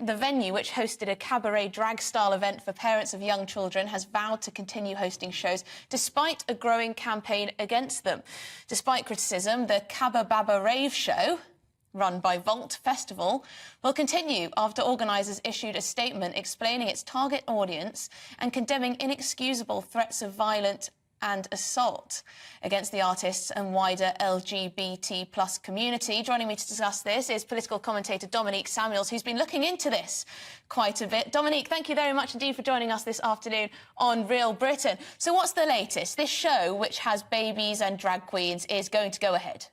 The venue, which hosted a cabaret drag-style event for parents of young children, has vowed to continue hosting shows despite a growing campaign against them. Despite criticism, the Cabba Baba Rave show, run by Vault Festival, will continue after organisers issued a statement explaining its target audience and condemning inexcusable threats of violence and assault against the artists and wider LGBT plus community. Joining me to discuss this is political commentator Dominique Samuels, who's been looking into this quite a bit. Dominique, thank you very much indeed for joining us this afternoon on Real Britain. So what's the latest? This show, which has babies and drag queens, is going to go ahead.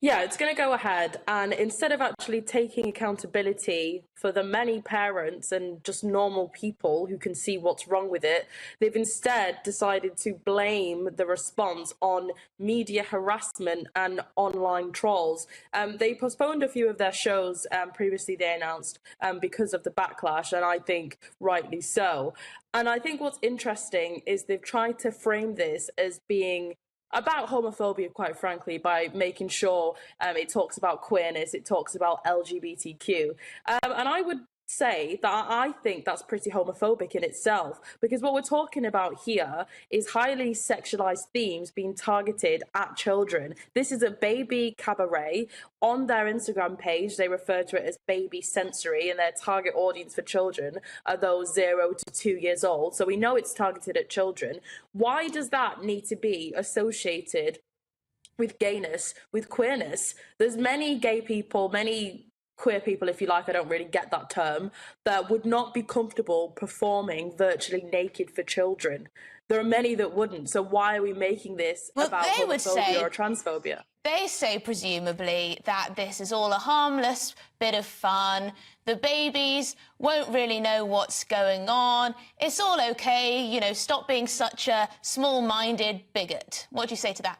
Yeah, it's going to go ahead, and instead of actually taking accountability for the many parents and just normal people who can see what's wrong with it, they've instead decided to blame the response on media harassment and online trolls. They postponed a few of their shows previously, they announced, because of the backlash, and I think rightly so. And I think what's interesting is they've tried to frame this as being about homophobia, quite frankly, by making sure it talks about queerness, it talks about LGBTQ. And I would say that I think that's pretty homophobic in itself, because what we're talking about here is highly sexualized themes being targeted at children. This is a baby cabaret. On their Instagram page, they refer to it as baby sensory, and their target audience for children are those 0 to 2 years old. So we know it's targeted at children. Why does that need to be associated with gayness, with queerness? There's many gay people, many queer people, if you like, I don't really get that term, that would not be comfortable performing virtually naked for children. There are many that wouldn't. So why are we making this about homophobia or transphobia? They say, presumably, that this is all a harmless bit of fun. The babies won't really know what's going on. It's all okay, you know, stop being such a small-minded bigot. What do you say to that?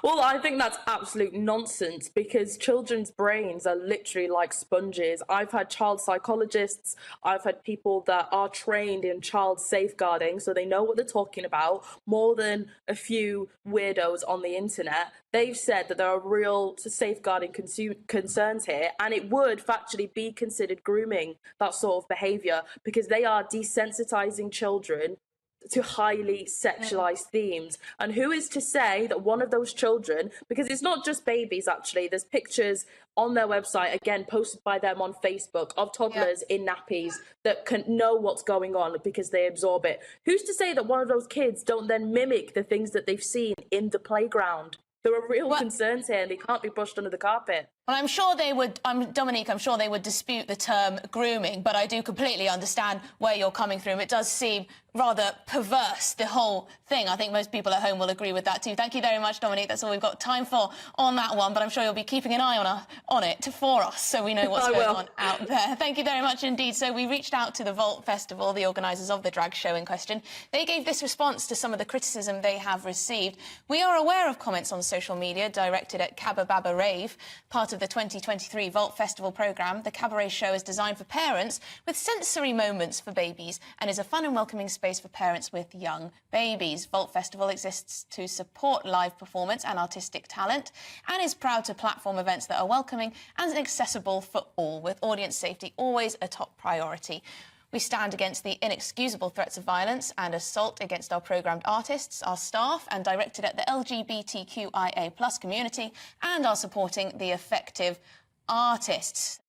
Well, I think that's absolute nonsense, because children's brains are literally like sponges. I've had child psychologists, I've had people that are trained in child safeguarding, so they know what they're talking about, more than a few weirdos on the internet. They've said that there are real safeguarding concerns here, and it would factually be considered grooming, that sort of behaviour, because they are desensitizing children to highly sexualized themes. And who is to say that one of those children, because it's not just babies, actually, there's pictures on their website, again, posted by them on Facebook, of toddlers in nappies that can know what's going on because they absorb it. Who's to say that one of those kids don't then mimic the things that they've seen in the playground? There are real concerns here, and they can't be brushed under the carpet. Well, I'm sure they would, Dominique, I'm sure they would dispute the term grooming, but I do completely understand where you're coming from. It does seem rather perverse, the whole thing. I think most people at home will agree with that too. Thank you very much, Dominique. That's all we've got time for on that one, but I'm sure you'll be keeping an eye on it for us, so we know what's going on out there. Thank you very much indeed. So we reached out to the Vault Festival, the organisers of the drag show in question. They gave this response to some of the criticism they have received. We are aware of comments on social media directed at Cabba Baba Rave, part of the 2023 Vault Festival programme. The cabaret show is designed for parents with sensory moments for babies and is a fun and welcoming space for parents with young babies. Vault Festival exists to support live performance and artistic talent and is proud to platform events that are welcoming and accessible for all, with audience safety always a top priority. We stand against the inexcusable threats of violence and assault against our programmed artists, our staff, and directed at the LGBTQIA+ community, and are supporting the effective artists.